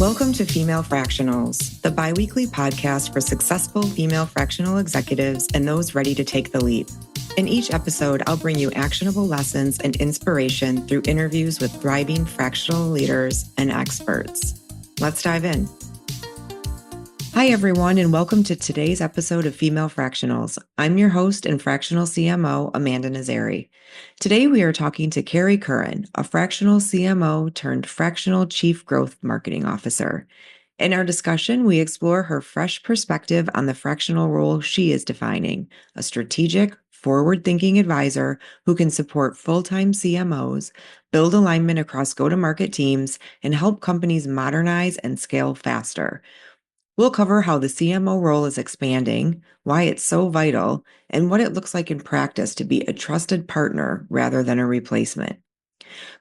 Welcome to Female Fractionals, the biweekly podcast for successful female fractional executives and those ready to take the leap. In each episode, I'll bring you actionable lessons and inspiration through interviews with thriving fractional leaders and experts. Let's dive in. Hi, everyone, and welcome to today's episode of Female Fractionals. I'm your host and fractional CMO, Amanda Nizzere. Today, we are talking to Kerry Curran, a fractional CMO turned fractional Chief Growth Marketing Officer. In our discussion, we explore her fresh perspective on the fractional role she is defining, a strategic, forward-thinking advisor who can support full-time CMOs, build alignment across go-to-market teams, and help companies modernize and scale faster. We'll cover how the CMO role is expanding, why it's so vital, and what it looks like in practice to be a trusted partner rather than a replacement.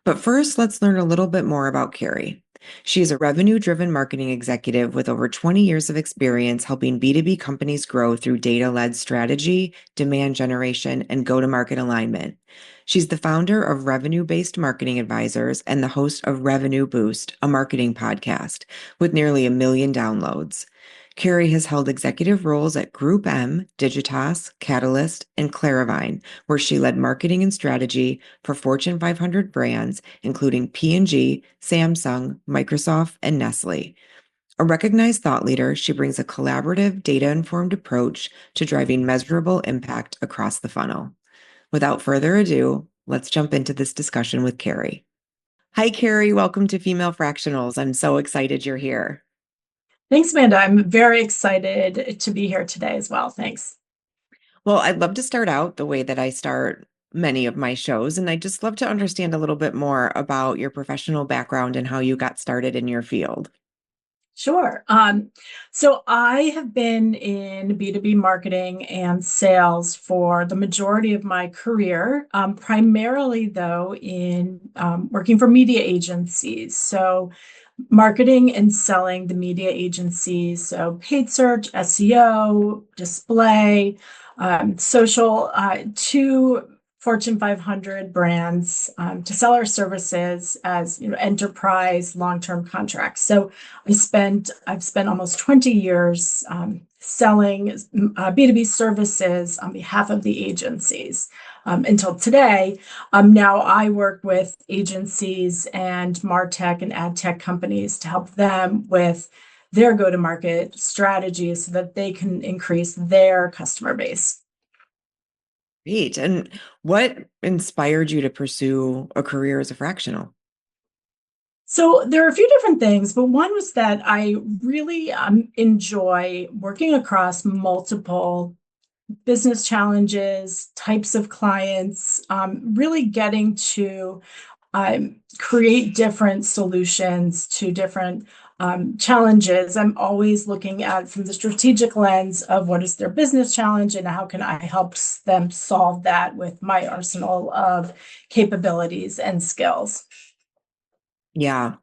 But first, let's learn a little bit more about Kerry. She's a revenue-driven marketing executive with over 20 years of experience helping B2B companies grow through data-led strategy, demand generation, and go-to-market alignment. She's the founder of Revenue-Based Marketing Advisors and the host of Revenue Boost, a marketing podcast, with nearly 1 million downloads. Kerry has held executive roles at Group M, Digitas, Catalyst, and Claravine, where she led marketing and strategy for Fortune 500 brands, including P&G, Samsung, Microsoft, and Nestle. A recognized thought leader, she brings a collaborative, data-informed approach to driving measurable impact across the funnel. Without further ado, let's jump into this discussion with Kerry. Hi, Kerry. Welcome to Female Fractionals. I'm so excited you're here. Thanks, Amanda. I'm very excited to be here today as well. Thanks. Well, I'd love to start out the way that I start many of my shows, and I'd just love to understand a little bit more about your professional background and how you got started in your field. Sure. So I have been in B2B marketing and sales for the majority of my career, primarily though in working for media agencies. So marketing and selling the media agencies, so paid search, SEO, display, social, to Fortune 500 brands to sell our services as enterprise long-term contracts. So I've spent almost 20 years selling B2B services on behalf of the agencies. Until today, now I work with agencies and MarTech and ad tech companies to help them with their go-to-market strategies so that they can increase their customer base. Great. And what inspired you to pursue a career as a fractional? So there are a few different things, but one was that I really enjoy working across multiple business challenges, types of clients, really getting to create different solutions to different challenges. I'm always looking at from the strategic lens of what is their business challenge and how can I help them solve that with my arsenal of capabilities and skills. Yeah.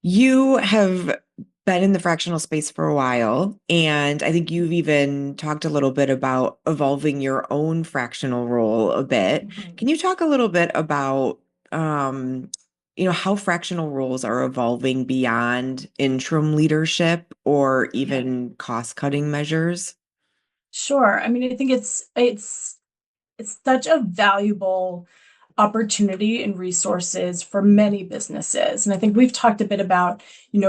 You have been in the fractional space for a while, and I think you've even talked a little bit about evolving your own fractional role a bit. Mm-hmm. Can you talk a little bit about, how fractional roles are evolving beyond interim leadership or even cost-cutting measures? Sure. I mean, I think it's such a valuable opportunity and resources for many businesses. And I think we've talked a bit about,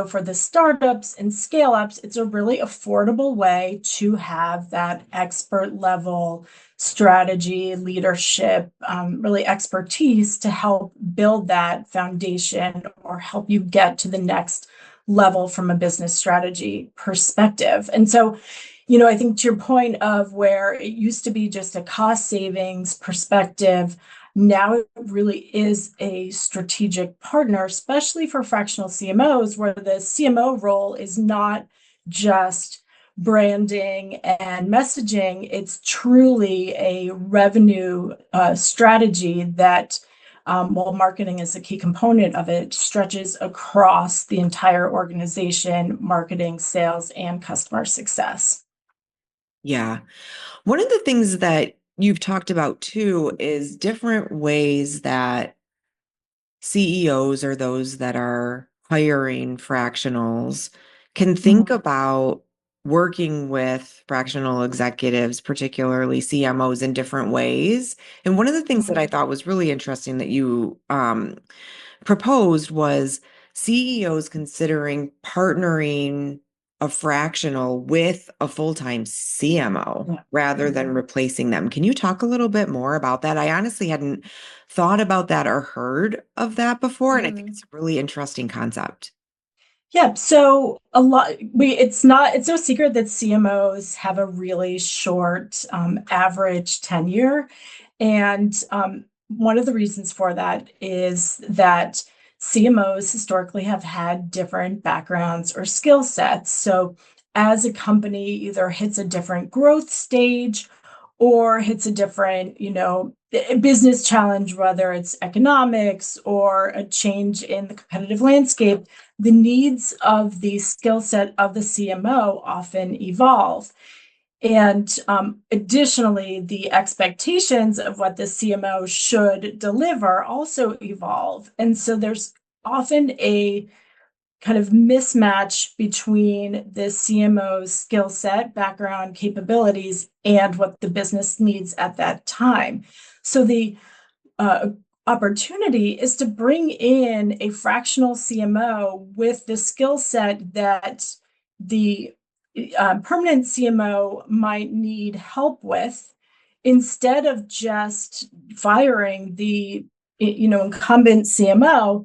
for the startups and scale ups, it's a really affordable way to have that expert level strategy, leadership, really expertise to help build that foundation or help you get to the next level from a business strategy perspective. And so, I think to your point of where it used to be just a cost savings perspective, now it really is a strategic partner, especially for fractional CMOs, where the CMO role is not just branding and messaging. It's truly a revenue strategy that, while marketing is a key component of it, stretches across the entire organization, marketing, sales, and customer success. Yeah. One of the things that you've talked about too is different ways that CEOs or those that are hiring fractionals can think Mhm. about working with fractional executives, particularly CMOs, in different ways. And one of the things that I Mhm. thought was really interesting that you proposed was CEOs considering partnering a fractional with a full-time CMO Yeah. rather than Mhm. replacing them. Can you talk a little bit more about that? I honestly hadn't thought about that or heard of that before, and I think Mhm. it's a really interesting concept. Yeah, so a lot it's no secret that CMOs have a really short average tenure. And one of the reasons for that is that CMOs historically have had different backgrounds or skill sets. So as a company either hits a different growth stage or hits a different, business challenge, whether it's economics or a change in the competitive landscape, the needs of the skill set of the CMO often evolve. And additionally, the expectations of what the CMO should deliver also evolve. And so there's often a kind of mismatch between the CMO's skill set, background, capabilities, and what the business needs at that time. So the uh, opportunity is to bring in a fractional CMO with the skill set that the permanent CMO might need help with, instead of just firing the incumbent CMO.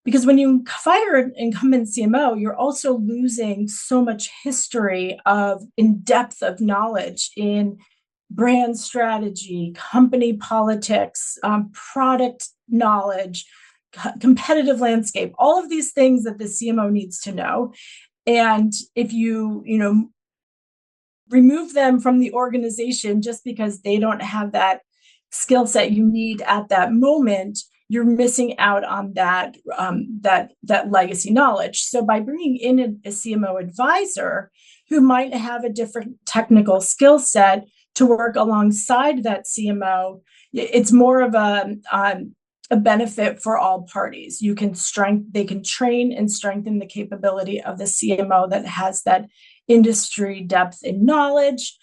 Because when you fire an incumbent CMO, you're also losing so much history of in depth of knowledge in brand strategy, company politics, product knowledge, competitive landscape, all of these things that the CMO needs to know. And if you remove them from the organization just because they don't have that skill set you need at that moment, you're missing out on that legacy knowledge. So by bringing in a CMO advisor who might have a different technical skill set to work alongside that CMO, it's more of a benefit for all parties. They can train and strengthen the capability of the CMO that has that industry depth and knowledge.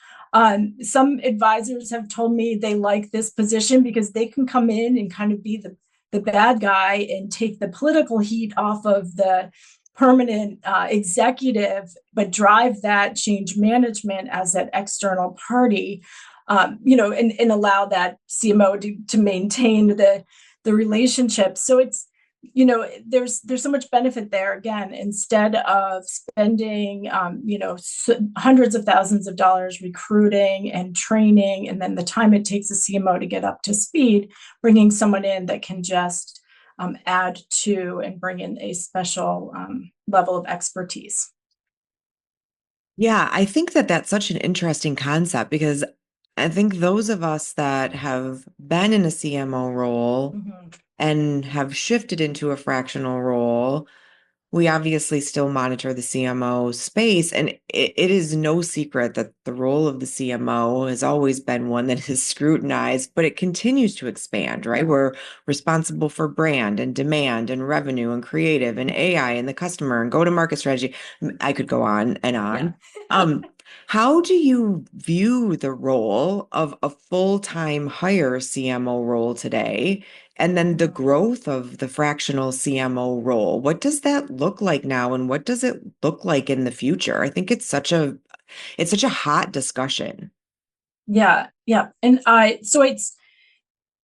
Some advisors have told me they like this position because they can come in and kind of be the bad guy and take the political heat off of the permanent executive, but drive that change management as that external party, and allow that CMO to maintain the relationship. So it's there's so much benefit there. Again, instead of spending hundreds of thousands of dollars recruiting and training, and then the time it takes a CMO to get up to speed, bringing someone in that can just add to and bring in a special level of expertise. Yeah, I think that that's such an interesting concept because I think those of us that have been in a CMO role Mhm. and have shifted into a fractional role, we obviously still monitor the CMO space, and it is no secret that the role of the CMO has always been one that is scrutinized, but it continues to expand, right? We're responsible for brand and demand and revenue and creative and AI and the customer and go-to-market strategy. I could go on and Yeah. on. Um, how do you view the role of a full-time hire CMO role today? And then the Mhm. growth of the fractional CMO role, what does that look like now and what does it look like in the future? I think it's such a hot discussion. Yeah, yeah. And I so it's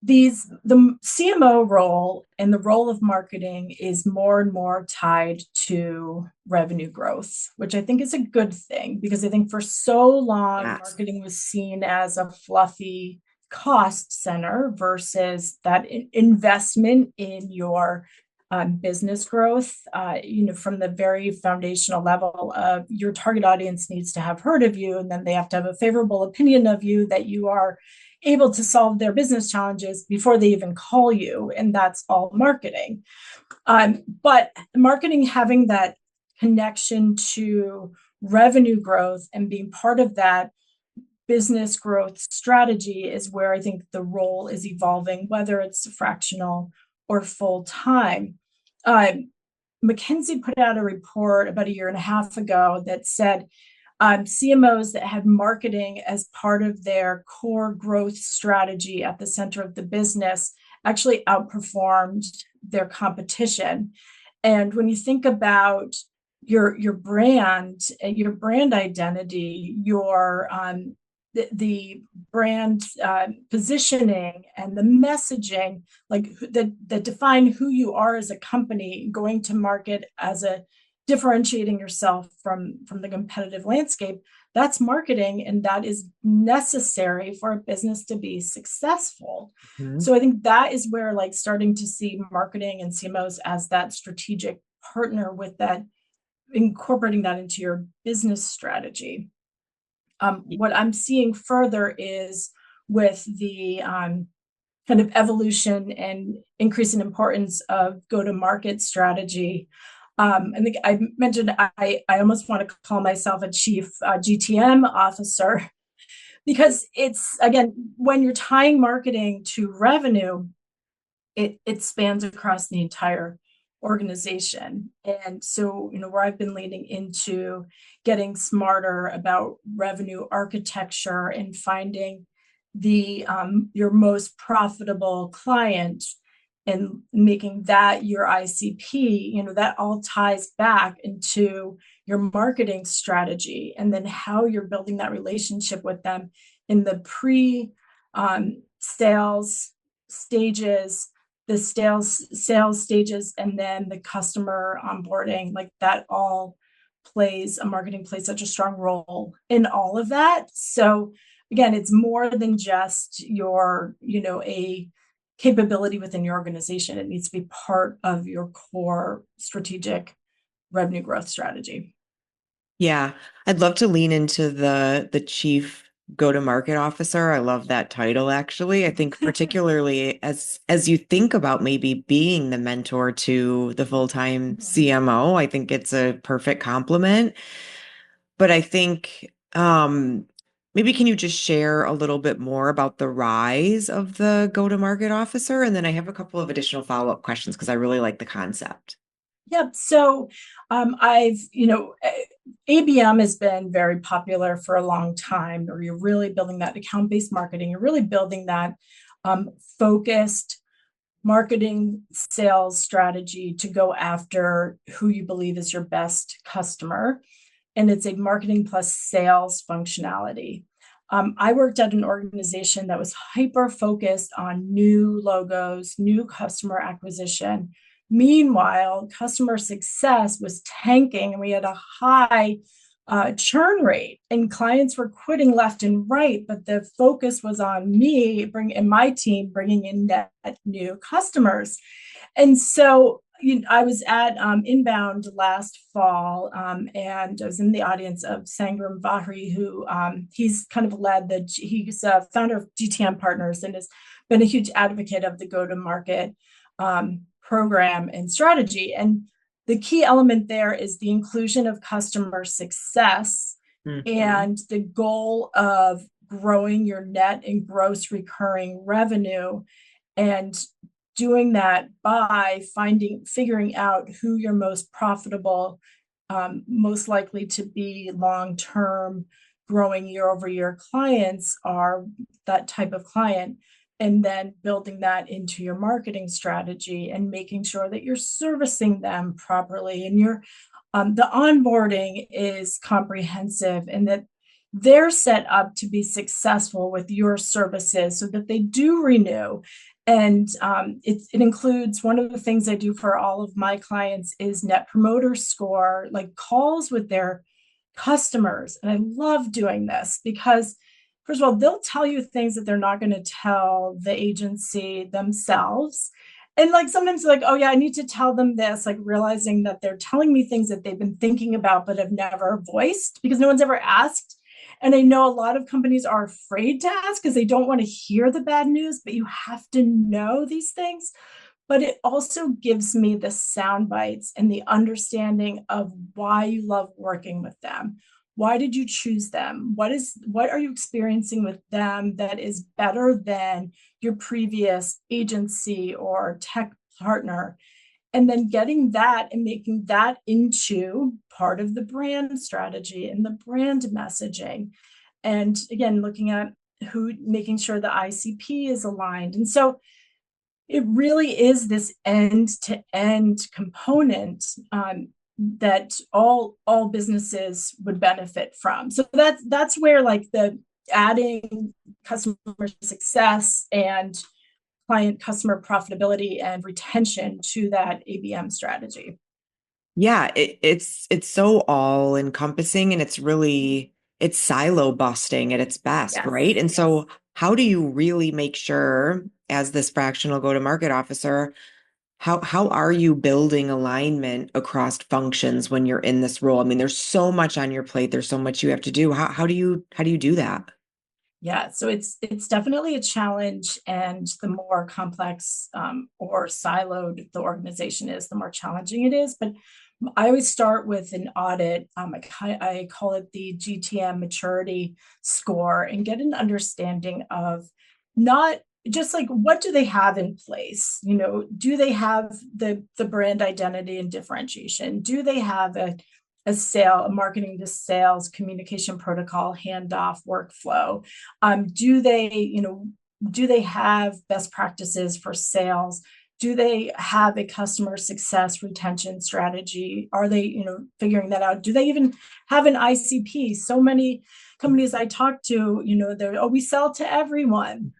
the CMO role and the role of marketing is more and more tied to revenue growth, which I think is a good thing, because I think for so long Yes. marketing was seen as a fluffy cost center versus that investment in your business growth. From the very foundational level of your target audience needs to have heard of you, and then they have to have a favorable opinion of you, that you are able to solve their business challenges before they even call you. And that's all marketing. But marketing having that connection to revenue growth and being part of that business growth strategy is where I think the role is evolving, whether it's fractional or full time. Um, McKinsey put out a report about a year and a half ago that said CMOs that had marketing as part of their core growth strategy at the center of the business actually outperformed their competition. And when you think about your brand, your brand identity, your the brand positioning and the messaging, like that define who you are as a company, going to market as a differentiating yourself from the competitive landscape, that's marketing, and that is necessary for a business to be successful. Mhm. So I think that is where, like, starting to see marketing and CMOs as that strategic partner with that, incorporating that into your business strategy. What I'm seeing further is with the kind of evolution and increase in importance of go-to-market strategy. I think I mentioned I almost want to call myself a chief GTM officer, because it's, again, when you're tying marketing to revenue, it spans across the entire organization. And so, where I've been leaning into getting smarter about revenue architecture and finding the your most profitable client and making that your ICP, that all ties back into your marketing strategy, and then how you're building that relationship with them in the pre sales stages, the sales stages, and then the customer onboarding. Like, that all marketing plays such a strong role in all of that. So again, it's more than just a capability within your organization. It needs to be part of your core strategic revenue growth strategy. Yeah, I'd love to lean into the chief go-to-market officer. I love that title actually. I think particularly as you think about maybe being the mentor to the full-time Mhm. CMO, I think it's a perfect compliment. But I think maybe can you just share a little bit more about the rise of the go-to-market officer? And then I have a couple of additional follow-up questions because I really like the concept. Yep. So ABM has been very popular for a long time, or you're really building that account-based marketing. You're really building that focused marketing sales strategy to go after who you believe is your best customer. And it's a marketing plus sales functionality. I worked at an organization that was hyper focused on new logos, new customer acquisition. Meanwhile, customer success was tanking, and we had a high churn rate, and clients were quitting left and right. But the focus was on me and my team bringing in net new customers. And so I was at Inbound last fall, and I was in the audience of Sangram Vahri, who he's kind of he's a founder of GTM Partners and has been a huge advocate of the go-to-market program and strategy. And the key element there is the inclusion of customer success and the goal of growing your net and gross recurring revenue, and doing that by figuring out who your most profitable, most likely to be long-term growing year-over-year clients are, that type of client, and then building that into your marketing strategy and making sure that you're servicing them properly, and the onboarding is comprehensive, and that they're set up to be successful with your services so that they do renew. And it includes, one of the things I do for all of my clients is net promoter score, like calls with their customers. And I love doing this because, first of all, they'll tell you things that they're not going to tell the agency themselves. And like sometimes like, oh yeah, I need to tell them this, like realizing that they're telling me things that they've been thinking about but have never voiced because no one's ever asked. And I know a lot of companies are afraid to ask because they don't want to hear the bad news, but you have to know these things. But it also gives me the sound bites and the understanding of why you love working with them. Why did you choose them? What are you experiencing with them that is better than your previous agency or tech partner? and then getting that and making that into part of the brand strategy and the brand messaging. And again, looking at making sure the ICP is aligned. And so it really is this end-to-end component that all businesses would benefit from. So that's where like the adding customer success and client customer profitability and retention to that ABM strategy. Yeah, it's so all encompassing, and it's silo busting at its best, Yes. right? And Yes. so how do you really make sure, as this fractional go-to-market officer, how are you building alignment across functions when you're in this role? I mean, there's so much on your plate, there's so much you have to do. How do you do that? Yeah, so it's definitely a challenge, and the more complex or siloed the organization is, the more challenging it is. But I always start with an audit. I call it the GTM maturity score, and get an understanding of not just like what do they have in place. Do they have the brand identity and differentiation? Do they have a marketing to sales communication protocol handoff workflow? Do they have best practices for sales? Do they have a customer success retention strategy? Are they, figuring that out? Do they even have an ICP? So many companies I talk to, we sell to everyone.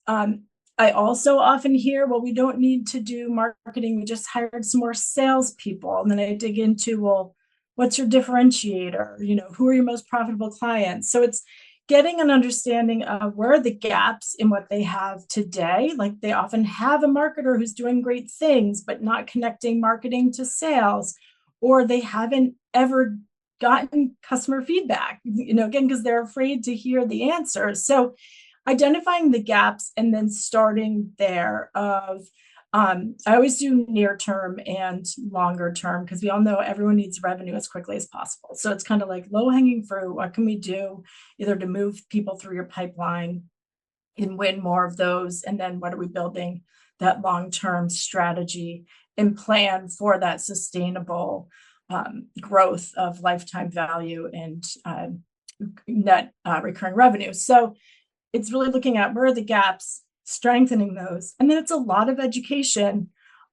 I also often hear, well, we don't need to do marketing. We just hired some more salespeople. And then I dig into, well, what's your differentiator? Who are your most profitable clients? So it's getting an understanding of where are the gaps in what they have today. Like they often have a marketer who's doing great things, but not connecting marketing to sales, or they haven't ever gotten customer feedback, again, because they're afraid to hear the answers. So identifying the gaps and then starting there of I always do near term and longer term, because we all know everyone needs revenue as quickly as possible. So it's kind of like low hanging fruit. What can we do either to move people through your pipeline and win more of those? And then what are we building that long-term strategy and plan for that sustainable growth of lifetime value and net recurring revenue? So it's really looking at where are the gaps, strengthening those. And then it's a lot of education,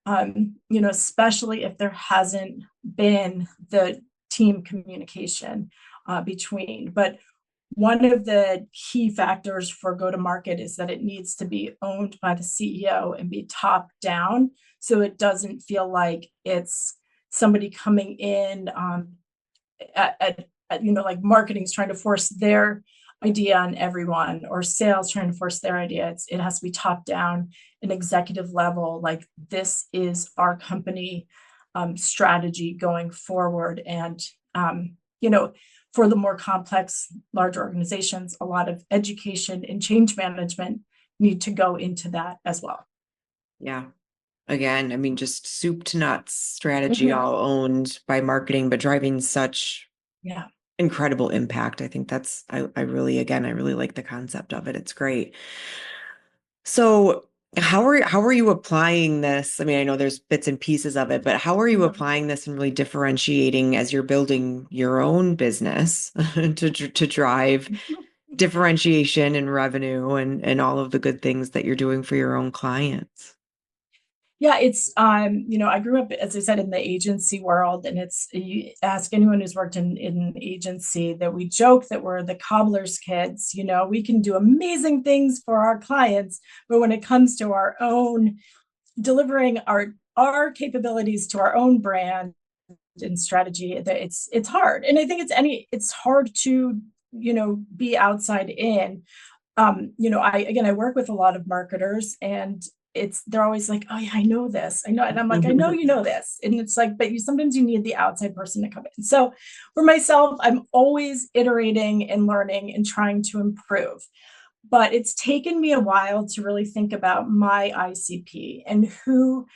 especially if there hasn't been the team communication between. But one of the key factors for go-to-market is that it needs to be owned by the CEO and be top down. So it doesn't feel like it's somebody coming in like marketing's trying to force their idea on everyone, or sales trying to force their idea. It has to be top down, an executive level, like this is our company strategy going forward. And for the more complex large organizations, a lot of education and change management need to go into that as well. Yeah. Again, I mean, just soup to nuts strategy, all owned by marketing, but driving such Yeah. incredible impact. I think I really like the concept of it. It's great. So how are you applying this? I mean, I know there's bits and pieces of it, but how are you applying this and really differentiating as you're building your own business to drive differentiation and revenue and all of the good things that you're doing for your own clients? Yeah, it's I grew up, as I said, in the agency world, and it's, you ask anyone who's worked in an agency, that we joke that we're the cobbler's kids. We can do amazing things for our clients, but when it comes to our own delivering our capabilities to our own brand and strategy, that it's hard. And I think it's hard to be outside in. I work with a lot of marketers, and they're always like, oh yeah, I know this, I know. And I'm like, I know you know this. And it's like, but sometimes you need the outside person to come in. So for myself, I'm always iterating and learning and trying to improve. But it's taken me a while to really think about my ICP and who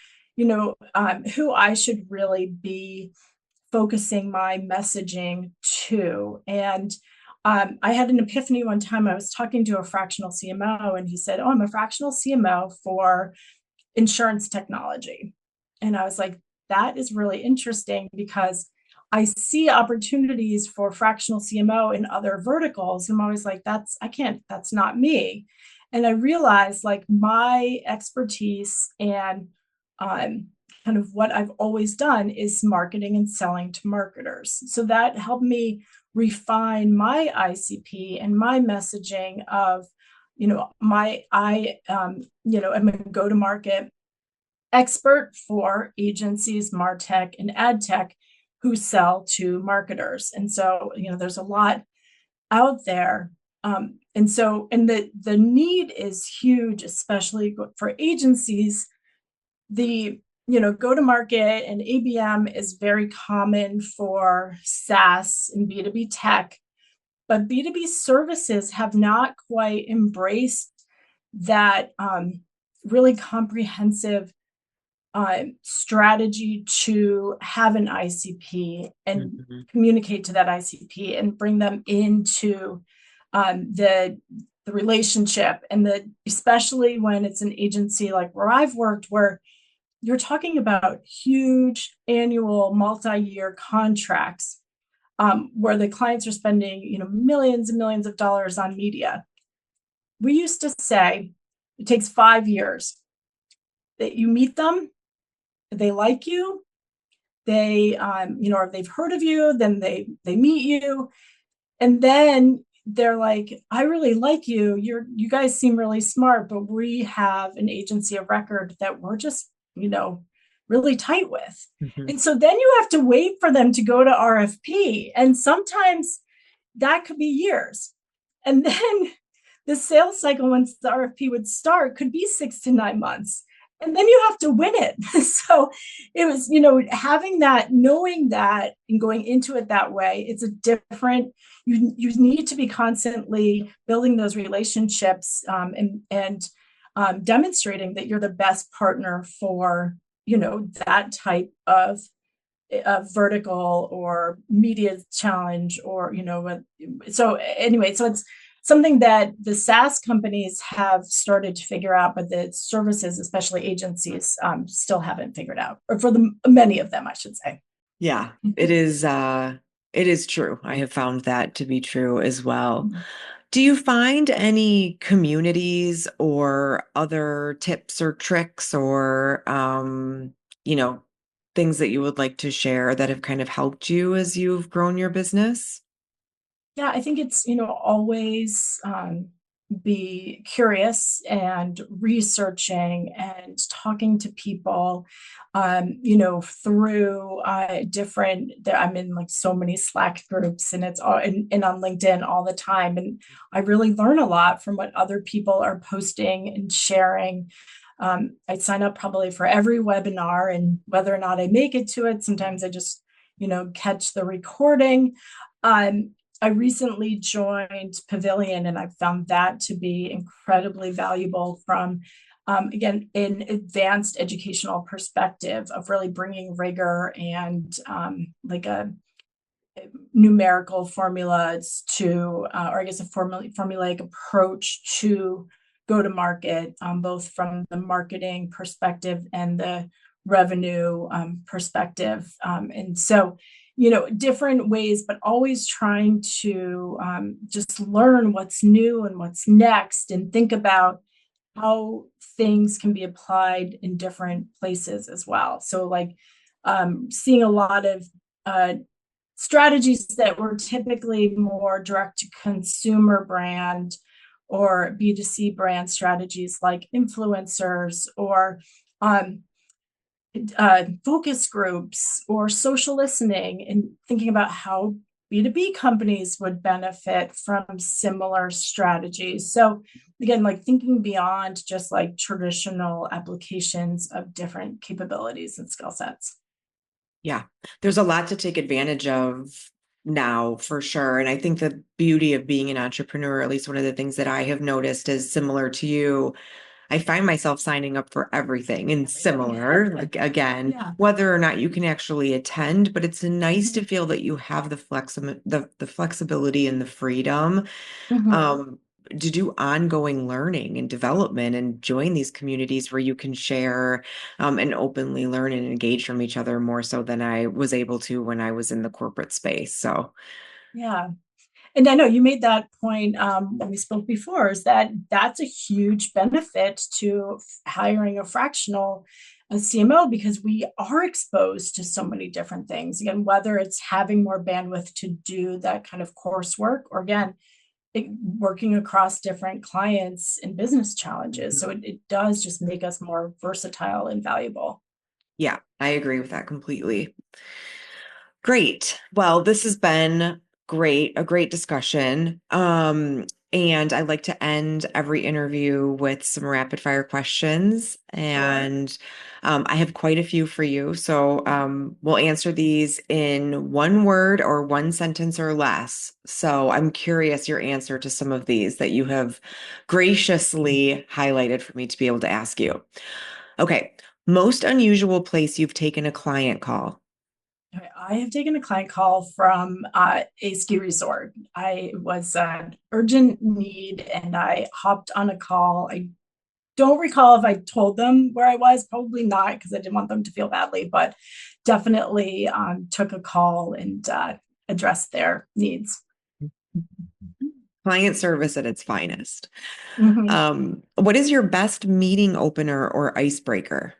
I should really be focusing my messaging to. And I had an epiphany one time. I was talking to a fractional CMO, and he said, oh, I'm a fractional CMO for insurance technology. And I was like, that is really interesting because I see opportunities for fractional CMO in other verticals. And I'm always like, that's not me. And I realized like my expertise and kind of what I've always done is marketing and selling to marketers. So that helped me refine my ICP and my messaging of, I'm a go-to-market expert for agencies, MarTech and ad tech who sell to marketers. And so, there's a lot out there. And the need is huge, especially for agencies. The go to market and ABM is very common for SaaS and B2B tech, but B2B services have not quite embraced that really comprehensive strategy to have an ICP and communicate to that ICP and bring them into the relationship. And especially when it's an agency like where I've worked, where you're talking about huge annual multi-year contracts where the clients are spending, millions and millions of dollars on media. We used to say it takes 5 years that you meet them, they like you, they, if they've heard of you, then they meet you, and then they're like, I really like you. You guys seem really smart, but we have an agency of record that we're just, really tight with. And so then you have to wait for them to go to RFP. And sometimes that could be years. And then the sales cycle, once the RFP would start, could be 6 to 9 months. And then you have to win it. So it was, having that, knowing that and going into it that way, it's a different, you need to be constantly building those relationships and demonstrating that you're the best partner for, that type of vertical or media challenge or, so anyway, so it's something that the SaaS companies have started to figure out, but the services, especially agencies, still haven't figured out, or for many of them, I should say. Yeah, it is true. I have found that to be true as well. Do you find any communities or other tips or tricks or, things that you would like to share that have kind of helped you as you've grown your business? Yeah, I think it's, always be curious and researching and talking to people, through I'm in like so many Slack groups and it's all and on LinkedIn all the time. And I really learn a lot from what other people are posting and sharing. I sign up probably for every webinar, and whether or not I make it to it, sometimes I just, catch the recording. I recently joined Pavilion, and I found that to be incredibly valuable from, again, an advanced educational perspective of really bringing rigor and like a numerical formulas to, or I guess a formulaic approach to go to market, both from the marketing perspective and the revenue perspective. And so, different ways, but always trying to just learn what's new and what's next and think about how things can be applied in different places as well. So like seeing a lot of strategies that were typically more direct to consumer brand or B2C brand strategies like influencers or focus groups or social listening, and thinking about how B2B companies would benefit from similar strategies. So again, like thinking beyond just like traditional applications of different capabilities and skill sets. Yeah, there's a lot to take advantage of now for sure. And I think the beauty of being an entrepreneur, at least one of the things that I have noticed is similar to you. I find myself signing up for everything and similar, like again, whether or not you can actually attend, but it's nice to feel that you have the flexibility and the freedom. to do ongoing learning and development and join these communities where you can share and openly learn and engage from each other more so than I was able to when I was in the corporate space. So Yeah. And I know you made that point when we spoke before, is that that's a huge benefit to hiring a fractional a CMO, because we are exposed to so many different things. Again, whether it's having more bandwidth to do that kind of coursework, or again, working across different clients and business challenges. So it does just make us more versatile and valuable. yeah, I agree with that completely. Great. Well, this has been great, a great discussion. And I like to end every interview with some rapid fire questions. Sure. And I have quite a few for you. So we'll answer these in one word or one sentence or less. So I'm curious your answer to some of these that you have graciously highlighted for me to be able to ask you. Okay. Most unusual place you've taken a client call. Okay, I have taken a client call from a ski resort. I was an urgent need and I hopped on a call. I don't recall if I told them where I was, probably not, because I didn't want them to feel badly, but definitely took a call and addressed their needs. Client service at its finest. Mhm. What is your best meeting opener or icebreaker?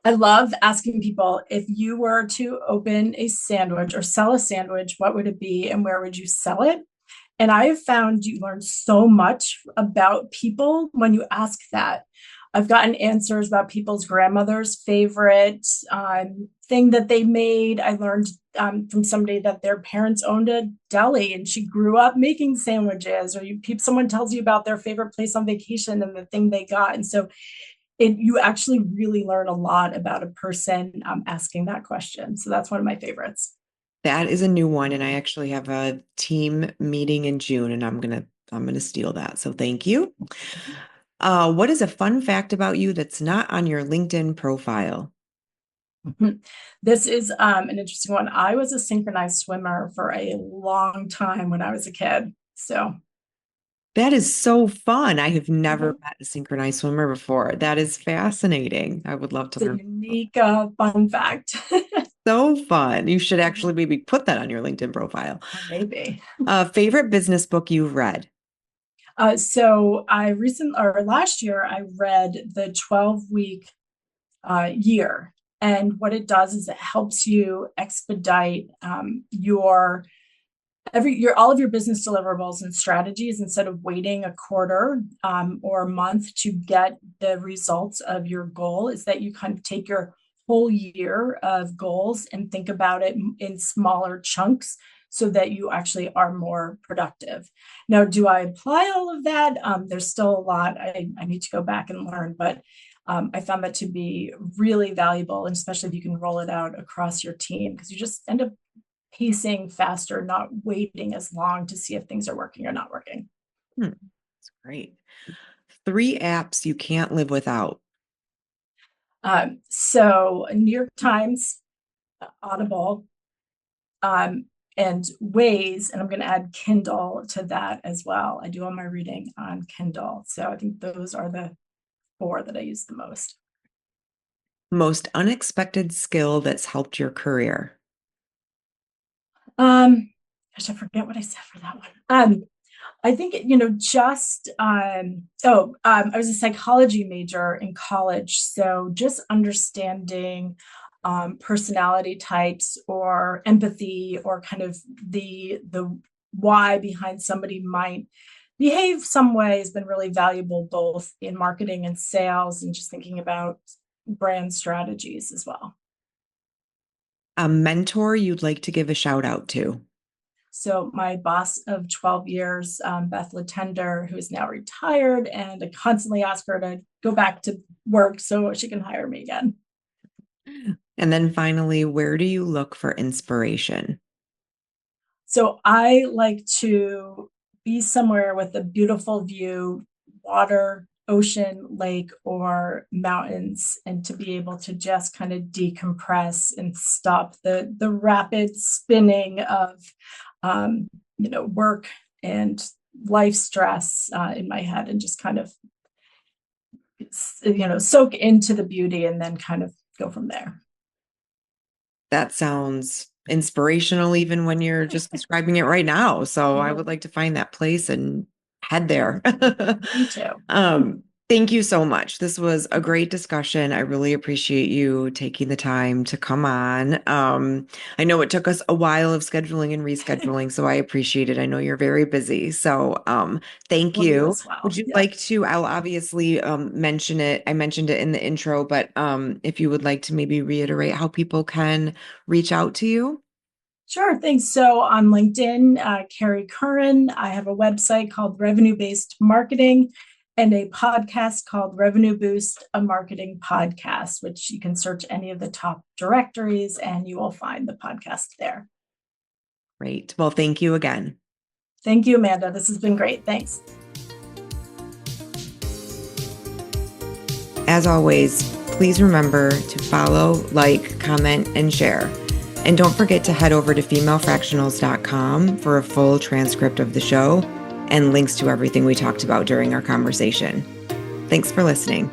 I love asking people, if you were to open a sandwich or sell a sandwich, what would it be and where would you sell it? And I have found you learn so much about people when you ask that. I've gotten answers about people's grandmother's favorite thing that they made. I learned from somebody that their parents owned a deli and she grew up making sandwiches, or someone tells you about their favorite place on vacation and the thing they got. And so you actually really learn a lot about a person asking that question. So that's one of my favorites. That is a new one, and I actually have a team meeting in June, and I'm gonna steal that. So thank you. What is a fun fact about you that's not on your LinkedIn profile? This is an interesting one. I was a synchronized swimmer for a long time when I was a kid. So That is so fun. I have never mhm. met a synchronized swimmer before. That is fascinating. I would love to It's a learn. unique fun fact. So fun. You should actually maybe put that on your LinkedIn profile. Maybe. Favorite business book you've read? So last year, I read the 12-week year. And what it does is it helps you expedite all of your business deliverables and strategies, instead of waiting a quarter or a month to get the results of your goal. Is that you kind of take your whole year of goals and think about it in smaller chunks so that you actually are more productive. Now, do I apply all of that? There's still a lot I need to go back and learn, but I found that to be really valuable, and especially if you can roll it out across your team, because you just end up pacing faster, not waiting as long to see if things are working or not working. That's great. Three apps you can't live without. So New York Times, Audible, and Waze, and I'm going to add Kindle to that as well. I do all my reading on Kindle. So I think those are the four that I use the most. Most unexpected skill that's helped your career. Gosh, I forget what I said for that one. I think, I was a psychology major in college. So just understanding personality types or empathy, or kind of the why behind somebody might behave some way, has been really valuable, both in marketing and sales, and just thinking about brand strategies as well. A mentor you'd like to give a shout out to. So my boss of 12 years, Beth Latender, who is now retired, and I constantly ask her to go back to work so she can hire me again. And then finally, where do you look for inspiration? So I like to be somewhere with a beautiful view, water, ocean, lake, or mountains, and to be able to just kind of decompress and stop the rapid spinning of work and life stress in my head and just kind of, soak into the beauty and then kind of go from there. That sounds inspirational even when you're just describing it right now. So I would like to find that place and head there. Me too. Thank you so much. This was a great discussion. I really appreciate you taking the time to come on. I know it took us a while of scheduling and rescheduling, so I appreciate it. I know you're very busy. So thank Will do you. as well. Would you Yeah. like to, I'll obviously mention it. I mentioned it in the intro, but if you would like to maybe reiterate how people can reach out to you. Sure, thanks. So on LinkedIn, Kerry Curran, I have a website called Revenue Based Marketing and a podcast called Revenue Boost, a marketing podcast, which you can search any of the top directories and you will find the podcast there. Great. Well, thank you again. Thank you, Amanda. This has been great. Thanks. As always, please remember to follow, like, comment, and share. And don't forget to head over to femalefractionals.com for a full transcript of the show and links to everything we talked about during our conversation. Thanks for listening.